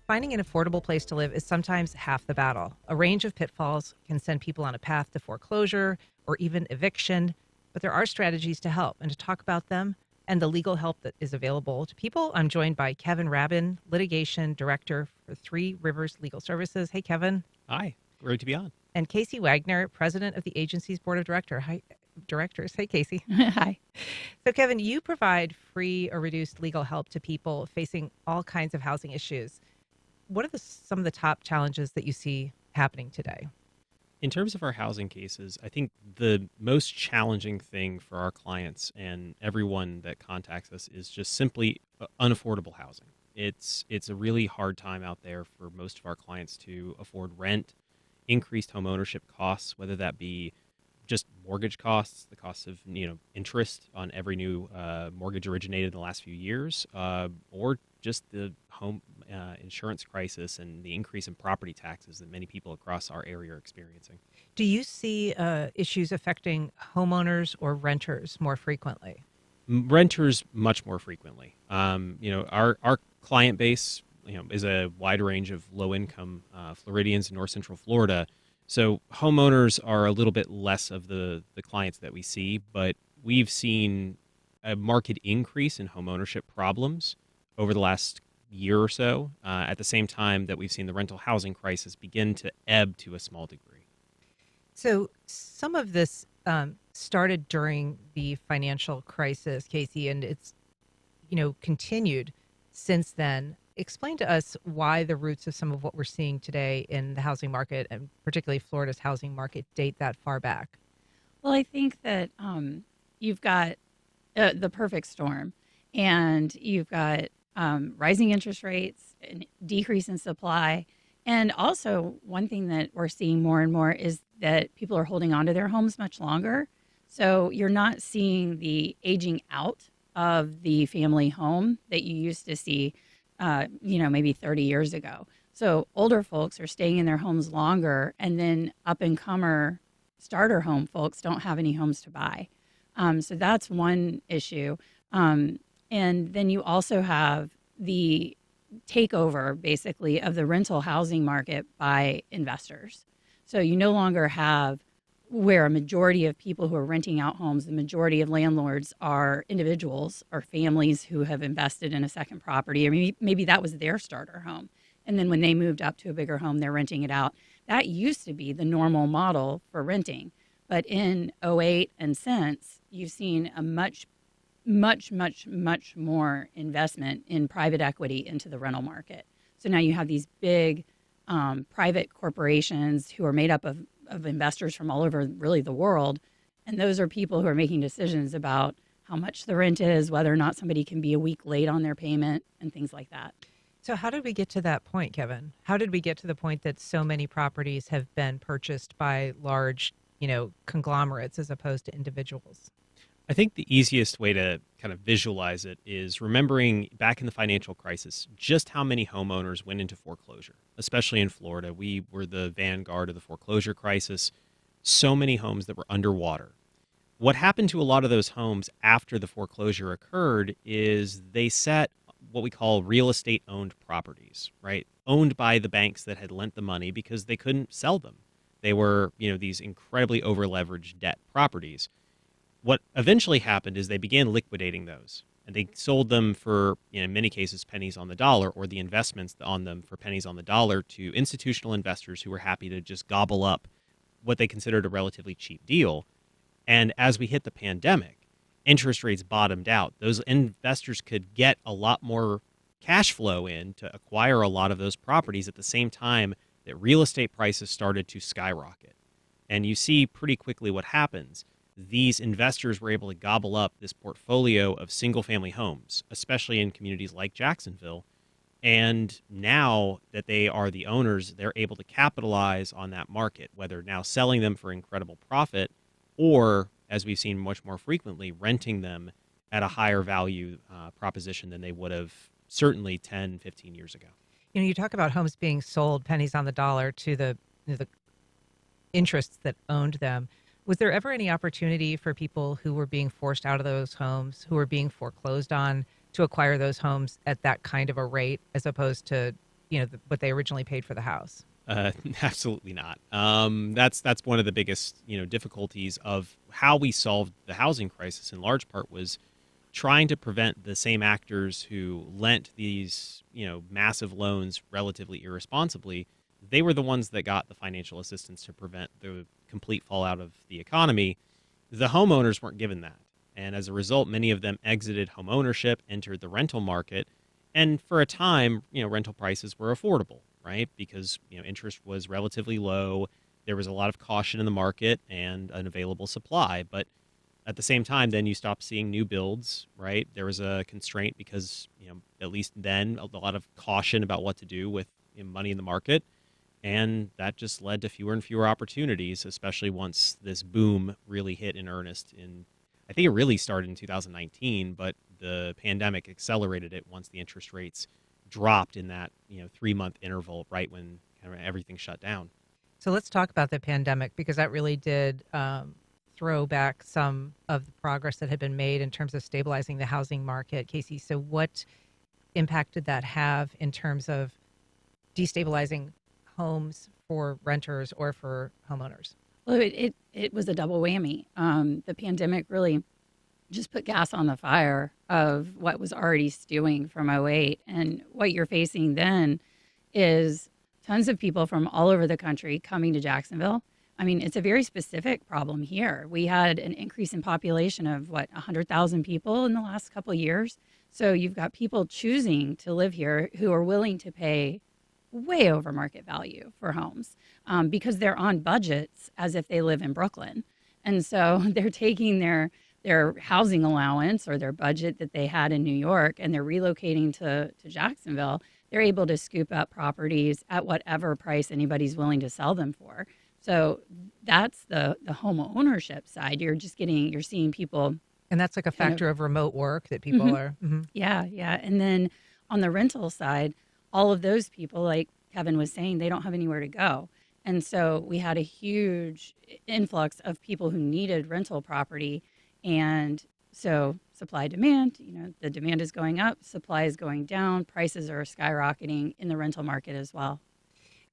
Finding an affordable place to live is sometimes half the battle. A range of pitfalls can send people on a path to foreclosure or even eviction, but there are strategies to help. And to talk about them and the legal help that is available to people, I'm joined by Kevin Rabin, Litigation Director for Three Rivers Legal Services. Hey, Kevin. Hi, great to be on. And Kasey Wagner, President of the agency's Board of Directors. Hey, Kasey. Hi. So, Kevin, you provide free or reduced legal help to people facing all kinds of housing issues. What are some of the top challenges that you see happening today? In terms of our housing cases, I think the most challenging thing for our clients and everyone that contacts us is just simply unaffordable housing. It's a really hard time out there for most of our clients to afford rent, increased home ownership costs, whether that be just mortgage costs, the cost of interest on every new mortgage originated in the last few years, or just the home insurance crisis and the increase in property taxes that many people across our area are experiencing. Do you see issues affecting homeowners or renters more frequently? Renters much more frequently. Our client base is a wide range of low-income Floridians in North Central Florida. So homeowners are a little bit less of the clients that we see, but we've seen a marked increase in home ownership problems over the last year or so, at the same time that we've seen the rental housing crisis begin to ebb to a small degree. So some of this started during the financial crisis, Kasey, and it's continued since then. Explain to us why the roots of some of what we're seeing today in the housing market, and particularly Florida's housing market, date that far back. Well, I think that you've got the perfect storm, and you've got rising interest rates, and decrease in supply. And also, one thing that we're seeing more and more is that people are holding on to their homes much longer. So you're not seeing the aging out of the family home that you used to see maybe 30 years ago. So older folks are staying in their homes longer, and then up-and-comer starter home folks don't have any homes to buy. So that's one issue. And then you also have the takeover, basically, of the rental housing market by investors. So you no longer have where a majority of people who are renting out homes, the majority of landlords are individuals or families who have invested in a second property. Or maybe that was their starter home. And then when they moved up to a bigger home, they're renting it out. That used to be the normal model for renting. But in '08 and since, you've seen a much more investment in private equity into the rental market. So now you have these big private corporations who are made up of investors from all over really the world. And those are people who are making decisions about how much the rent is, whether or not somebody can be a week late on their payment, and things like that. So how did we get to that point, Kevin? How did we get to the point that so many properties have been purchased by large, conglomerates as opposed to individuals? I think the easiest way to kind of visualize it is remembering back in the financial crisis, just how many homeowners went into foreclosure, especially in Florida. We were the vanguard of the foreclosure crisis. So many homes that were underwater. What happened to a lot of those homes after the foreclosure occurred is they set what we call real estate owned properties, right? Owned by the banks that had lent the money because they couldn't sell them. They were, these incredibly over leveraged debt properties. What eventually happened is they began liquidating those, and they sold them for, in many cases, pennies on the dollar, or the investments on them for pennies on the dollar, to institutional investors who were happy to just gobble up what they considered a relatively cheap deal. And as we hit the pandemic, interest rates bottomed out. Those investors could get a lot more cash flow in to acquire a lot of those properties at the same time that real estate prices started to skyrocket. And you see pretty quickly what happens. These investors were able to gobble up this portfolio of single-family homes, especially in communities like Jacksonville. And now that they are the owners, they're able to capitalize on that market, whether now selling them for incredible profit or, as we've seen much more frequently, renting them at a higher value proposition than they would have certainly 10, 15 years ago. You talk about homes being sold pennies on the dollar to the interests that owned them. Was there ever any opportunity for people who were being forced out of those homes, who were being foreclosed on, to acquire those homes at that kind of a rate, as opposed to what they originally paid for the house. Absolutely not. That's one of the biggest difficulties of how we solved the housing crisis. In large part, was trying to prevent the same actors who lent these massive loans relatively irresponsibly. They were the ones that got the financial assistance to prevent the complete fallout of the economy. The homeowners weren't given that, and as a result, many of them exited home ownership, entered the rental market, and for a time, rental prices were affordable, right? Because interest was relatively low. There was a lot of caution in the market and an available supply. But at the same time, then you stopped seeing new builds, right? There was a constraint because at least then a lot of caution about what to do with money in the market, and that just led to fewer and fewer opportunities, especially once this boom really hit in earnest. I think it really started in 2019, but the pandemic accelerated it once the interest rates dropped in that 3-month interval, right when kind of everything shut down. So let's talk about the pandemic, because that really did throw back some of the progress that had been made in terms of stabilizing the housing market. Kasey, so what impact did that have in terms of destabilizing homes for renters or for homeowners? Well, it was a double whammy. The pandemic really just put gas on the fire of what was already stewing from '08. And what you're facing then is tons of people from all over the country coming to Jacksonville. I mean, it's a very specific problem here. We had an increase in population of 100,000 people in the last couple of years. So you've got people choosing to live here who are willing to pay way over market value for homes because they're on budgets as if they live in Brooklyn. And so they're taking their housing allowance or their budget that they had in New York, and they're relocating to Jacksonville. They're able to scoop up properties at whatever price anybody's willing to sell them for. So that's the home ownership side. You're seeing people. And that's like a factor of remote work that people are. Mm-hmm. Yeah. And then on the rental side, all of those people, like Kevin was saying, they don't have anywhere to go. And so we had a huge influx of people who needed rental property. And so supply demand, the demand is going up, supply is going down, prices are skyrocketing in the rental market as well.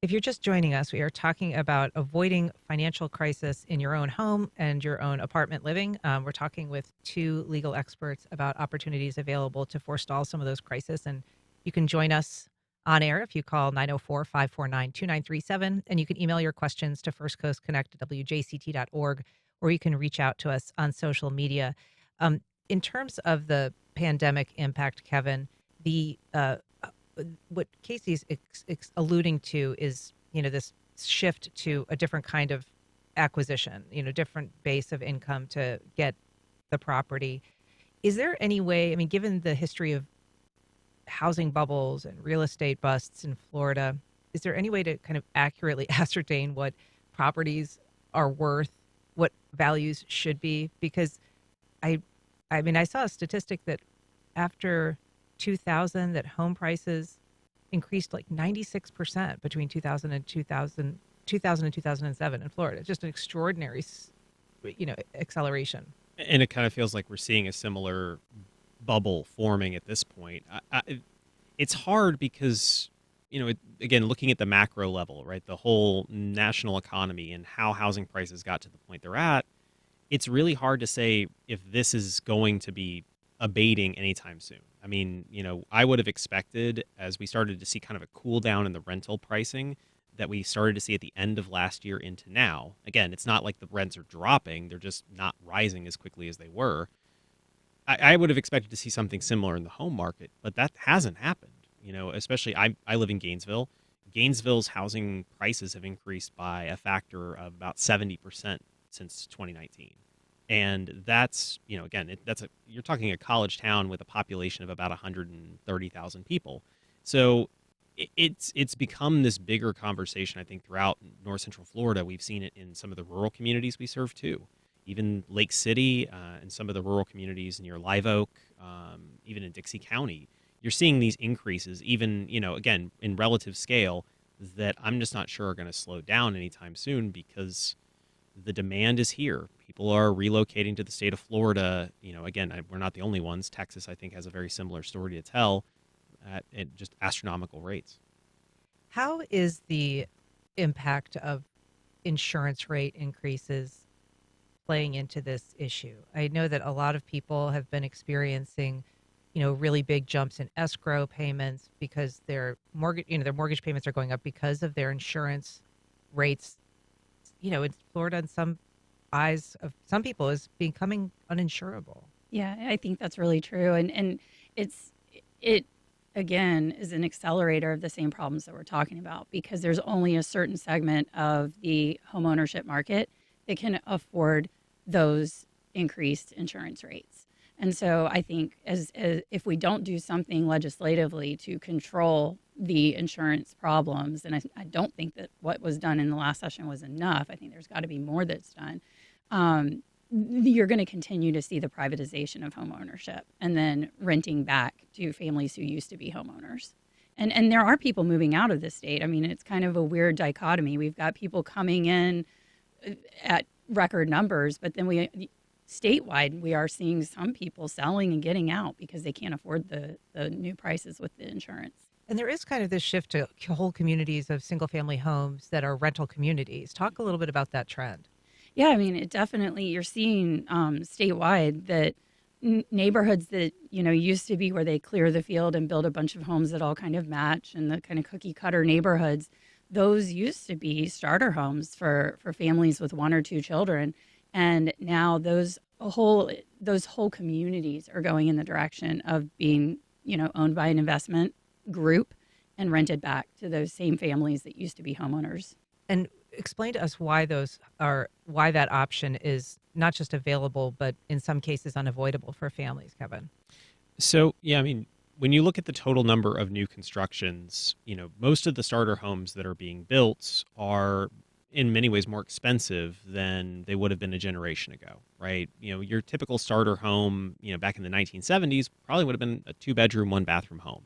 If you're just joining us, we are talking about avoiding financial crisis in your own home and your own apartment living. We're talking with two legal experts about opportunities available to forestall some of those crises. And you can join us on air if you call 904-549-2937. And you can email your questions to firstcoastconnect@wjct.org, or you can reach out to us on social media. In terms of the pandemic impact, Kevin, what Kasey's alluding to is, this shift to a different kind of acquisition, different base of income to get the property. Is there any way, given the history of housing bubbles and real estate busts in Florida, is there any way to kind of accurately ascertain what properties are worth, what values should be? Because I saw a statistic that after 2000 that home prices increased like 96% between 2000 and 2007 in Florida. Just an extraordinary, acceleration. And it kind of feels like we're seeing a similar bubble forming at this point. It's hard because, again, looking at the macro level, right, the whole national economy and how housing prices got to the point they're at, it's really hard to say if this is going to be abating anytime soon. I would have expected, as we started to see kind of a cool down in the rental pricing that we started to see at the end of last year into now. Again, it's not like the rents are dropping. They're just not rising as quickly as they were. I would have expected to see something similar in the home market, but that hasn't happened. Especially I live in Gainesville. Gainesville's housing prices have increased by a factor of about 70% since 2019. And that's, again, you're talking a college town with a population of about 130,000 people. So it's become this bigger conversation, I think, throughout North Central Florida. We've seen it in some of the rural communities we serve too. Even Lake City and some of the rural communities near Live Oak, even in Dixie County, you're seeing these increases, even, again, in relative scale, that I'm just not sure are going to slow down anytime soon because the demand is here. People are relocating to the state of Florida. Again, we're not the only ones. Texas, I think, has a very similar story to tell at just astronomical rates. How is the impact of insurance rate increases playing into this issue? I know that a lot of people have been experiencing, really big jumps in escrow payments because their mortgage payments are going up because of their insurance rates. In Florida, in some eyes of some people, is becoming uninsurable. Yeah, I think that's really true. And it's, it again is an accelerator of the same problems that we're talking about because there's only a certain segment of the homeownership market that can afford those increased insurance rates. And so I think as if we don't do something legislatively to control the insurance problems, and I don't think that what was done in the last session was enough. I think there's got to be more that's done. Um, you're going to continue to see the privatization of home ownership and then renting back to families who used to be homeowners. And there are people moving out of the state. I mean, it's kind of a weird dichotomy. We've got people coming in at record numbers, but then statewide, we are seeing some people selling and getting out because they can't afford the new prices with the insurance. And there is kind of this shift to whole communities of single family homes that are rental communities. Talk a little bit about that trend. Yeah, I mean, it definitely, you're seeing statewide that neighborhoods that, used to be where they clear the field and build a bunch of homes that all kind of match and the kind of cookie cutter neighborhoods, those used to be starter homes for families with one or two children. And now those whole communities are going in the direction of being, owned by an investment group and rented back to those same families that used to be homeowners. And explain to us why that option is not just available, but in some cases unavoidable for families, Kevin. So, yeah, I mean, when you look at the total number of new constructions, most of the starter homes that are being built are in many ways more expensive than they would have been a generation ago, right? Your typical starter home, back in the 1970s probably would have been a 2-bedroom, 1-bathroom home.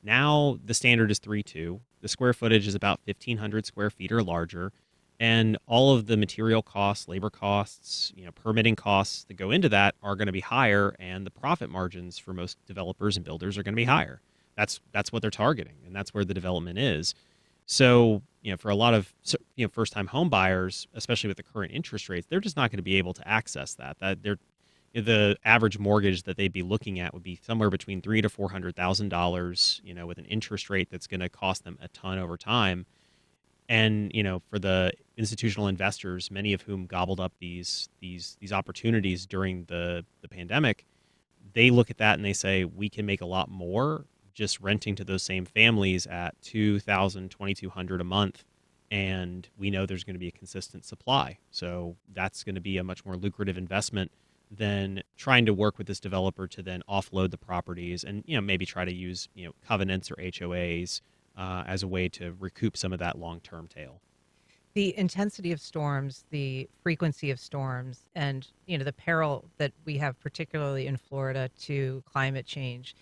Now the standard is 3.2. The square footage is about 1,500 square feet or larger. And all of the material costs, labor costs, permitting costs that go into that are going to be higher, and the profit margins for most developers and builders are going to be higher. That's what they're targeting, and that's where the development is. So, for a lot of first-time home buyers, especially with the current interest rates, they're just not going to be able to access that. The average mortgage that they'd be looking at would be somewhere between $300,000 to $400,000, with an interest rate that's going to cost them a ton over time. And for the institutional investors, many of whom gobbled up these opportunities during the pandemic, they look at that and they say we can make a lot more just renting to those same families at $2,000, $2,200 a month, and we know there's going to be a consistent supply. So that's going to be a much more lucrative investment than trying to work with this developer to then offload the properties and maybe try to use covenants or HOAs as a way to recoup some of that long-term tail. The intensity of storms, the frequency of storms, and the peril that we have, particularly in Florida, to climate change,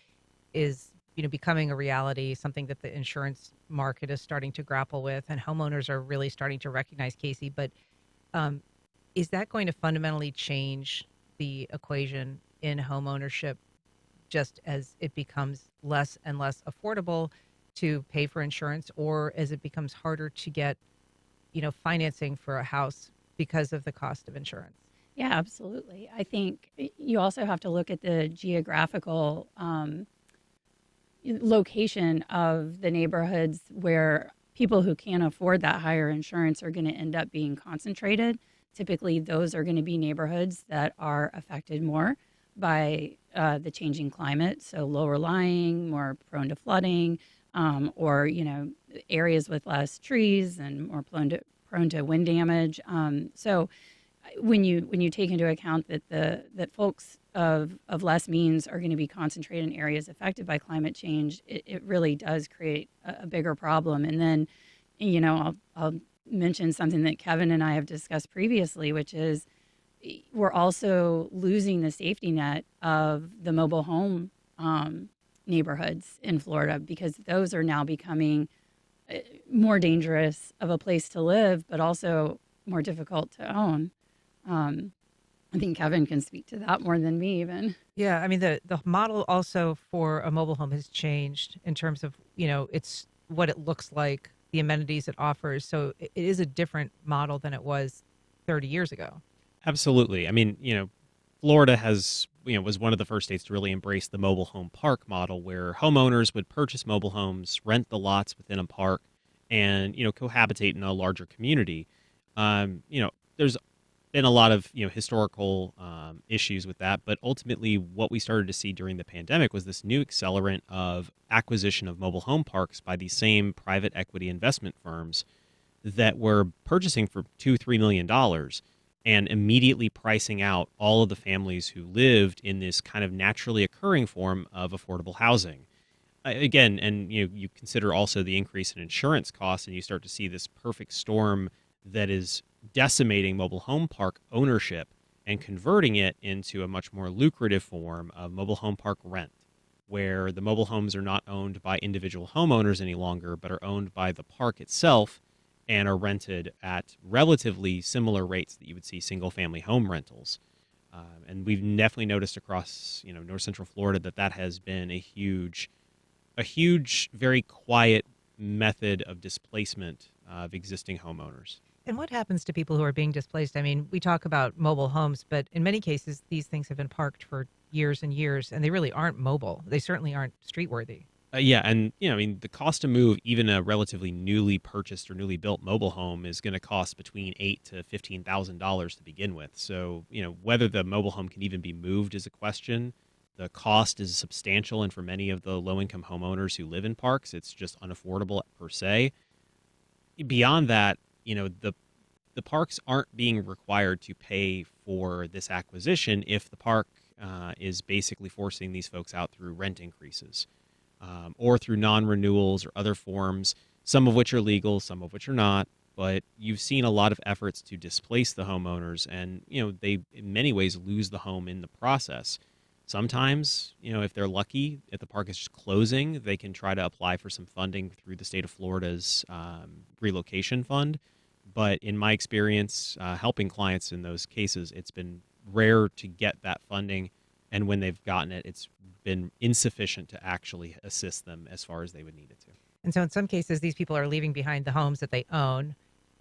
is becoming a reality. Something that the insurance market is starting to grapple with, and homeowners are really starting to recognize, Kasey. But is that going to fundamentally change the equation in homeownership, just as it becomes less and less affordable to pay for insurance, or as it becomes harder to get, financing for a house because of the cost of insurance? Yeah, absolutely. I think you also have to look at the geographical location of the neighborhoods where people who can't afford that higher insurance are going to end up being concentrated. Typically, those are going to be neighborhoods that are affected more by the changing climate, so lower lying, more prone to flooding, or areas with less trees and more prone to wind damage. So when you take into account that that folks of less means are going to be concentrated in areas affected by climate change, it really does create a bigger problem. And then, I'll mention something that Kevin and I have discussed previously, which is we're also losing the safety net of the mobile home neighborhoods in Florida, because those are now becoming more dangerous of a place to live, but also more difficult to own. I think Kevin can speak to that more than me even. Yeah, I mean, the model also for a mobile home has changed in terms of, it's what it looks like the amenities it offers. So it is a different model than it was 30 years ago. Absolutely. I mean, Florida was one of the first states to really embrace the mobile home park model where homeowners would purchase mobile homes, rent the lots within a park, and, cohabitate in a larger community. There's been a lot of, historical issues with that, but ultimately what we started to see during the pandemic was this new accelerant of acquisition of mobile home parks by these same private equity investment firms that were purchasing for $2-3 million and immediately pricing out all of the families who lived in this kind of naturally occurring form of affordable housing. Again, and you consider also the increase in insurance costs, and you start to see this perfect storm that is decimating mobile home park ownership and converting it into a much more lucrative form of mobile home park rent, where the mobile homes are not owned by individual homeowners any longer, but are owned by the park itself and are rented at relatively similar rates that you would see single-family home rentals. And we've definitely noticed across, North Central Florida that has been a huge, very quiet method of displacement of existing homeowners. And what happens to people who are being displaced? I mean, we talk about mobile homes, but in many cases, these things have been parked for years and years, and they really aren't mobile. They certainly aren't street worthy. Yeah, and the cost to move even a relatively newly purchased or newly built mobile home is going to cost between $8,000 to $15,000 to begin with. So whether the mobile home can even be moved is a question. The cost is substantial, and for many of the low-income homeowners who live in parks, it's just unaffordable per se. Beyond that, the parks aren't being required to pay for this acquisition if the park is basically forcing these folks out through rent increases. Or through non-renewals or other forms, some of which are legal, some of which are not. But you've seen a lot of efforts to displace the homeowners, and they in many ways lose the home in the process. Sometimes, if they're lucky, if the park is just closing, they can try to apply for some funding through the state of Florida's relocation fund. But in my experience, helping clients in those cases, it's been rare to get that funding. And when they've gotten it, it's been insufficient to actually assist them as far as they would need it to. And so in some cases, these people are leaving behind the homes that they own,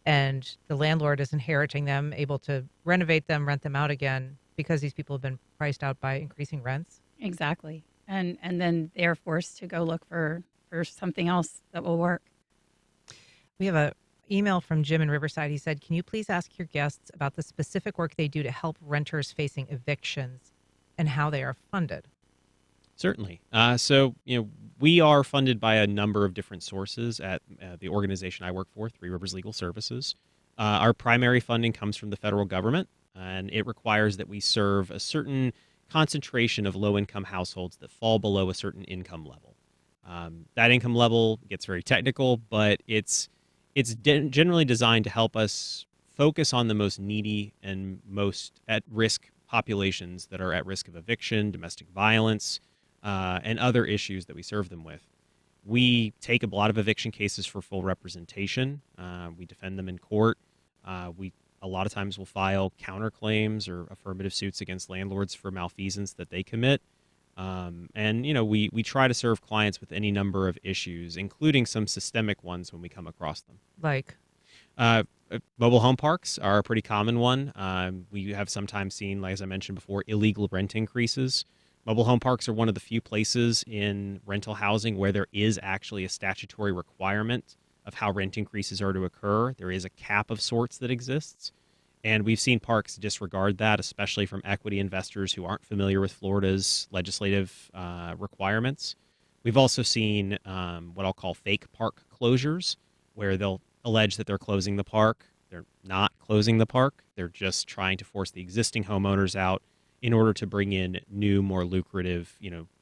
and the landlord is inheriting them, able to renovate them, rent them out again, because these people have been priced out by increasing rents. Exactly. And then they're forced to go look for something else that will work. We have an email from Jim in Riverside. He said, can you please ask your guests about the specific work they do to help renters facing evictions and how they are funded? Certainly. So, we are funded by a number of different sources at the organization I work for, Three Rivers Legal Services. Our primary funding comes from the federal government, and it requires that we serve a certain concentration of low-income households that fall below a certain income level. That income level gets very technical, but it's generally designed to help us focus on the most needy and most at-risk populations that are at risk of eviction, domestic violence, and other issues that we serve them with. We take a lot of eviction cases for full representation. We defend them in court. We a lot of times will file counterclaims or affirmative suits against landlords for malfeasance that they commit. And we try to serve clients with any number of issues, including some systemic ones when we come across them. Like? Mobile home parks are a pretty common one. We have sometimes seen, like as I mentioned before, illegal rent increases. Mobile home parks are one of the few places in rental housing where there is actually a statutory requirement of how rent increases are to occur. There is a cap of sorts that exists. And we've seen parks disregard that, especially from equity investors who aren't familiar with Florida's legislative requirements. We've also seen what I'll call fake park closures, where they'll allege that they're closing the park. They're not closing the park. They're just trying to force the existing homeowners out in order to bring in new, more lucrative,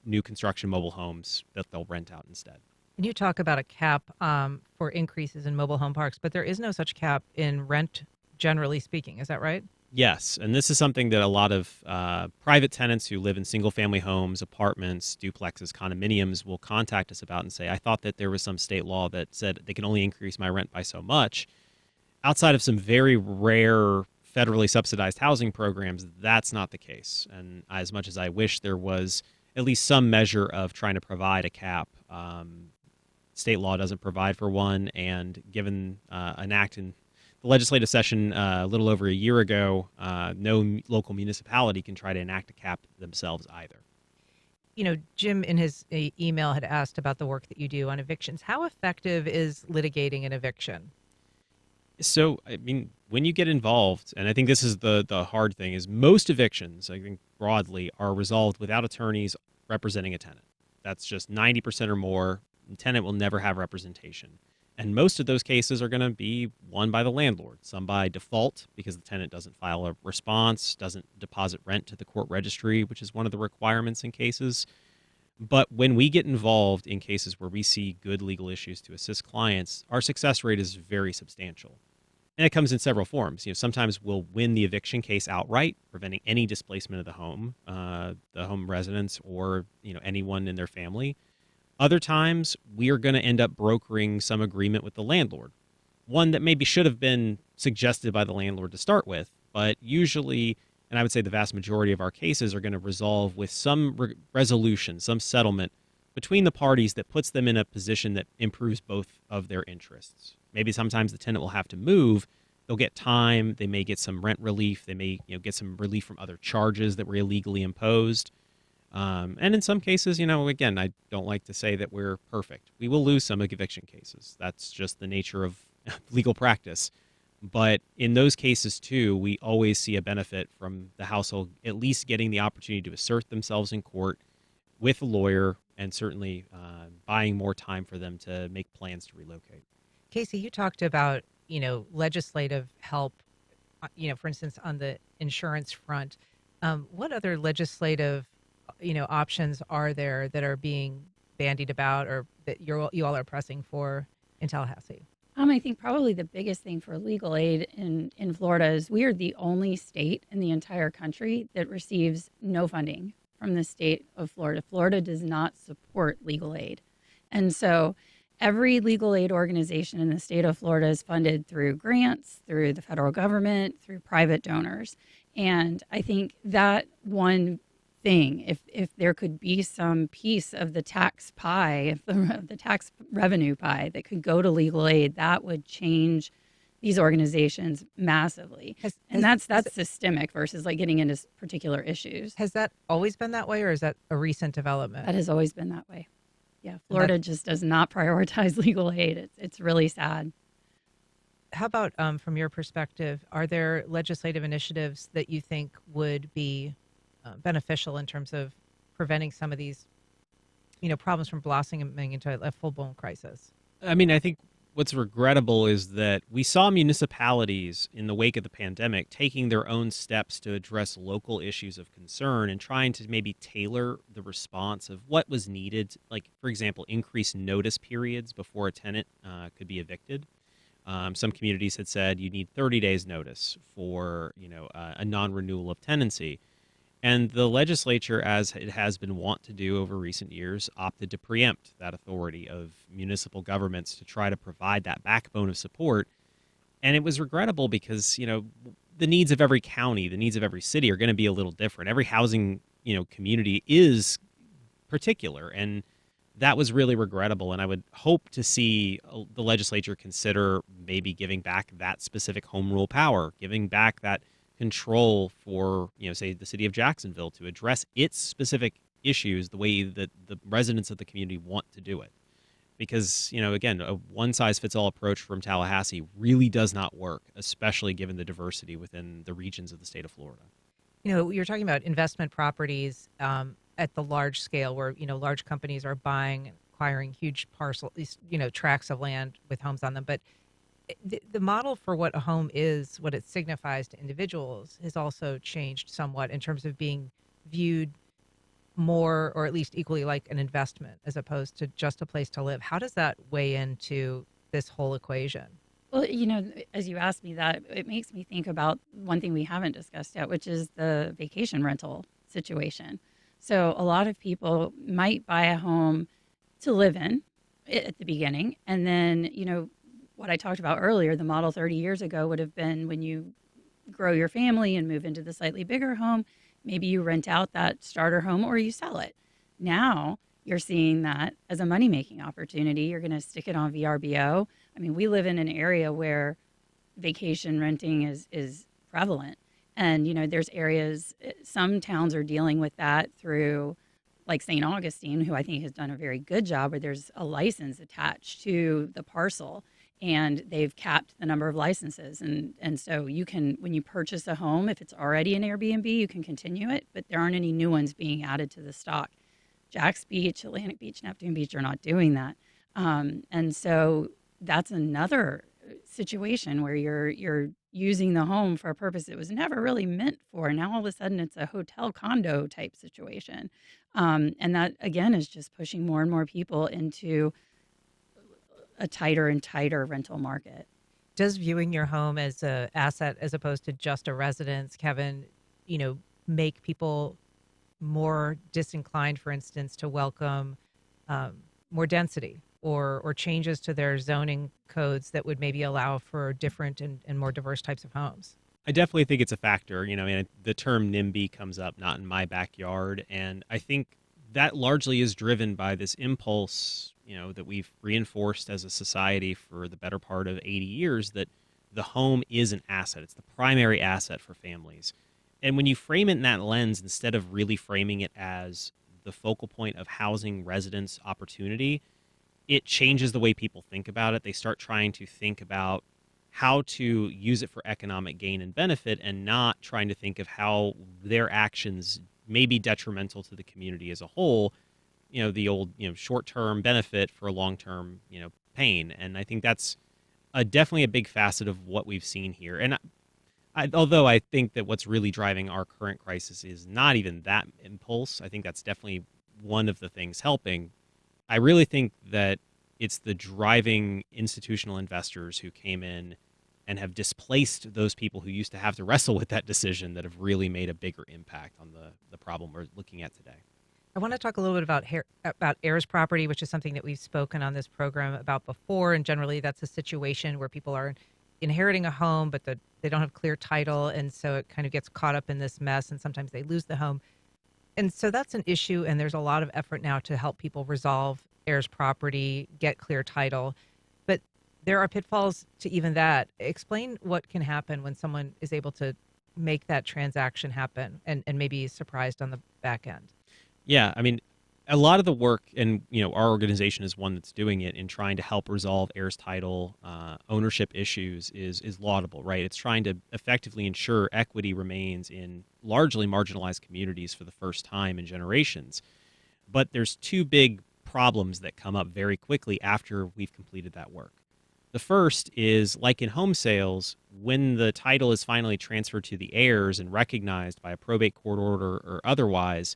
new construction mobile homes that they'll rent out instead. And you talk about a cap for increases in mobile home parks, but there is no such cap in rent, generally speaking. Is that right? Yes, and this is something that a lot of private tenants who live in single-family homes, apartments, duplexes, condominiums will contact us about and say, I thought that there was some state law that said they can only increase my rent by so much. Outside of some very rare federally subsidized housing programs, that's not the case. And as much as I wish there was at least some measure of trying to provide a cap state law doesn't provide for one, and given an act in the legislative session a little over a year ago, no local municipality can try to enact a cap themselves either. Jim in his email had asked about the work that you do on evictions. How effective is litigating an eviction? So, I mean, when you get involved, and I think this is the hard thing, is most evictions, I think broadly, are resolved without attorneys representing a tenant. That's just 90% or more. The tenant will never have representation. And most of those cases are going to be won by the landlord, some by default because the tenant doesn't file a response, doesn't deposit rent to the court registry, which is one of the requirements in cases. But when we get involved in cases where we see good legal issues to assist clients, our success rate is very substantial. And it comes in several forms. Sometimes we'll win the eviction case outright, preventing any displacement of the home residents, or anyone in their family. Other times, we are going to end up brokering some agreement with the landlord, one that maybe should have been suggested by the landlord to start with, but usually, and I would say the vast majority of our cases, are going to resolve with some resolution, some settlement between the parties that puts them in a position that improves both of their interests. Maybe sometimes the tenant will have to move. They'll get time. They may get some rent relief. They may get some relief from other charges that were illegally imposed. And in some cases, again, I don't like to say that we're perfect. We will lose some eviction cases. That's just the nature of legal practice. But in those cases, too, we always see a benefit from the household at least getting the opportunity to assert themselves in court with a lawyer, and certainly buying more time for them to make plans to relocate. Kasey, you talked about, legislative help, for instance, on the insurance front. What other legislative options are there that are being bandied about, or that you all are pressing for in Tallahassee? I think probably the biggest thing for legal aid in Florida is we are the only state in the entire country that receives no funding from the state of Florida. Florida does not support legal aid. And so every legal aid organization in the state of Florida is funded through grants, through the federal government, through private donors. And I think that one thing, if there could be some piece of the tax pie, of the tax revenue pie that could go to legal aid, that would change these organizations massively. That's systemic versus like getting into particular issues. Has that always been that way, or is that a recent development? That has always been that way. Yeah, Florida just does not prioritize legal aid. It's really sad. How about from your perspective, are there legislative initiatives that you think would be beneficial in terms of preventing some of these, problems from blossoming into a full-blown crisis? I mean, I think what's regrettable is that we saw municipalities in the wake of the pandemic taking their own steps to address local issues of concern and trying to maybe tailor the response of what was needed. Like, for example, increased notice periods before a tenant could be evicted. Some communities had said you need 30 days notice for, a non-renewal of tenancy. And the legislature, as it has been wont to do over recent years, opted to preempt that authority of municipal governments to try to provide that backbone of support. And it was regrettable because, the needs of every county, the needs of every city are going to be a little different. Every housing, community is particular. And that was really regrettable. And I would hope to see the legislature consider maybe giving back that specific home rule power, giving back that control for, say, the city of Jacksonville to address its specific issues the way that the residents of the community want to do it. Because, again, a one-size-fits-all approach from Tallahassee really does not work, especially given the diversity within the regions of the state of Florida. You're talking about investment properties at the large scale where, large companies are buying, acquiring huge parcels, tracts of land with homes on them. But the model for what a home is, what it signifies to individuals, has also changed somewhat in terms of being viewed more, or at least equally, like an investment as opposed to just a place to live. How does that weigh into this whole equation? Well, as you asked me that, it makes me think about one thing we haven't discussed yet, which is the vacation rental situation. So a lot of people might buy a home to live in at the beginning, and then, what I talked about earlier, the model 30 years ago would have been when you grow your family and move into the slightly bigger home, maybe you rent out that starter home or you sell it. Now you're seeing that as a money-making opportunity. You're going to stick it on VRBO. I mean, we live in an area where vacation renting is prevalent. And, there's areas, some towns are dealing with that through like St. Augustine, who I think has done a very good job, where there's a license attached to the parcel and they've capped the number of licenses. And so you can, when you purchase a home, if it's already an Airbnb, you can continue it, but there aren't any new ones being added to the stock. Jax Beach, Atlantic Beach, Neptune Beach are not doing that. And so that's another situation where you're using the home for a purpose it was never really meant for. Now all of a sudden it's a hotel condo type situation. And that again is just pushing more and more people into a tighter and tighter rental market. Does viewing your home as a asset as opposed to just a residence, Kevin, make people more disinclined, for instance, to welcome more density or changes to their zoning codes that would maybe allow for different and more diverse types of homes? I definitely think it's a factor. The term NIMBY comes up, not in my backyard. And I think that largely is driven by this impulse, that we've reinforced as a society for the better part of 80 years, that the home is an asset. It's the primary asset for families. And when you frame it in that lens, instead of really framing it as the focal point of housing, residence, opportunity, it changes the way people think about it. They start trying to think about how to use it for economic gain and benefit, and not trying to think of how their actions may be detrimental to the community as a whole. The old, short-term benefit for a long-term, pain. And I think that's definitely a big facet of what we've seen here. And although I think that what's really driving our current crisis is not even that impulse, I think that's definitely one of the things helping. I really think that it's the driving institutional investors who came in and have displaced those people who used to have to wrestle with that decision that have really made a bigger impact on the problem we're looking at today. I want to talk a little bit about heirs property, which is something that we've spoken on this program about before. And generally, that's a situation where people are inheriting a home, but they don't have clear title. And so it kind of gets caught up in this mess, and sometimes they lose the home. And so that's an issue. And there's a lot of effort now to help people resolve heirs property, get clear title. But there are pitfalls to even that. Explain what can happen when someone is able to make that transaction happen and maybe is surprised on the back end. Yeah, a lot of the work, and our organization is one that's doing it in trying to help resolve heirs title ownership issues is laudable, right? It's trying to effectively ensure equity remains in largely marginalized communities for the first time in generations. But there's two big problems that come up very quickly after we've completed that work. The first is, like in home sales, when the title is finally transferred to the heirs and recognized by a probate court order or otherwise,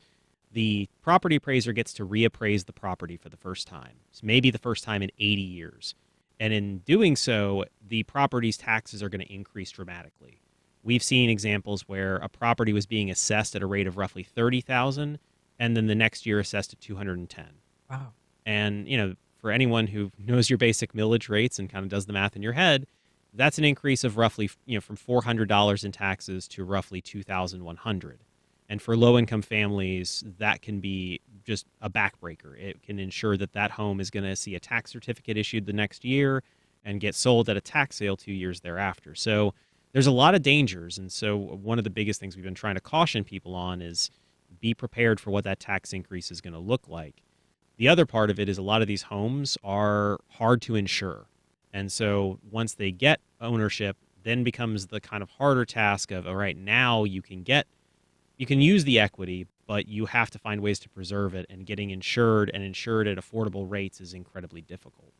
the property appraiser gets to reappraise the property for the first time. It's maybe the first time in 80 years. And in doing so, the property's taxes are going to increase dramatically. We've seen examples where a property was being assessed at a rate of roughly $30,000, and then the next year assessed at $210,000. Wow. And, for anyone who knows your basic millage rates and kind of does the math in your head, that's an increase of roughly, from $400 in taxes to roughly $2,100. And for low-income families, that can be just a backbreaker. It can ensure that home is going to see a tax certificate issued the next year and get sold at a tax sale 2 years thereafter. So there's a lot of dangers. And so one of the biggest things we've been trying to caution people on is be prepared for what that tax increase is going to look like. The other part of it is a lot of these homes are hard to insure. And so once they get ownership, then becomes the kind of harder task of, all right, now you can use the equity, but you have to find ways to preserve it, and getting insured and insured at affordable rates is incredibly difficult.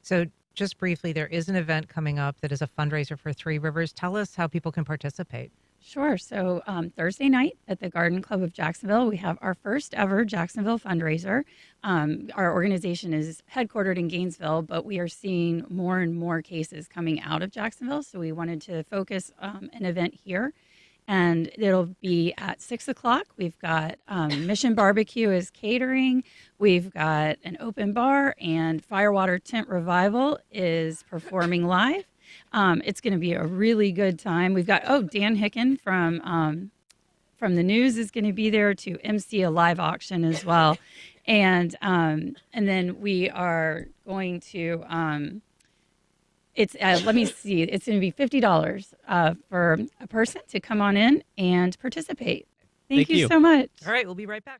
So just briefly, there is an event coming up that is a fundraiser for Three Rivers. Tell us how people can participate. Sure. So Thursday night at the Garden Club of Jacksonville, we have our first ever Jacksonville fundraiser. Our organization is headquartered in Gainesville, but we are seeing more and more cases coming out of Jacksonville. So we wanted to focus an event here. And it'll be at 6 o'clock. We've got Mission Barbecue is catering. We've got an open bar, and Firewater Tent Revival is performing live. It's going to be a really good time. We've got, Dan Hicken from the news is going to be there to MC a live auction as well. and then we are going to it's let me see, it's going to be $50 for a person to come on in and participate. Thank Thank you you. so much. All right, we'll be right back.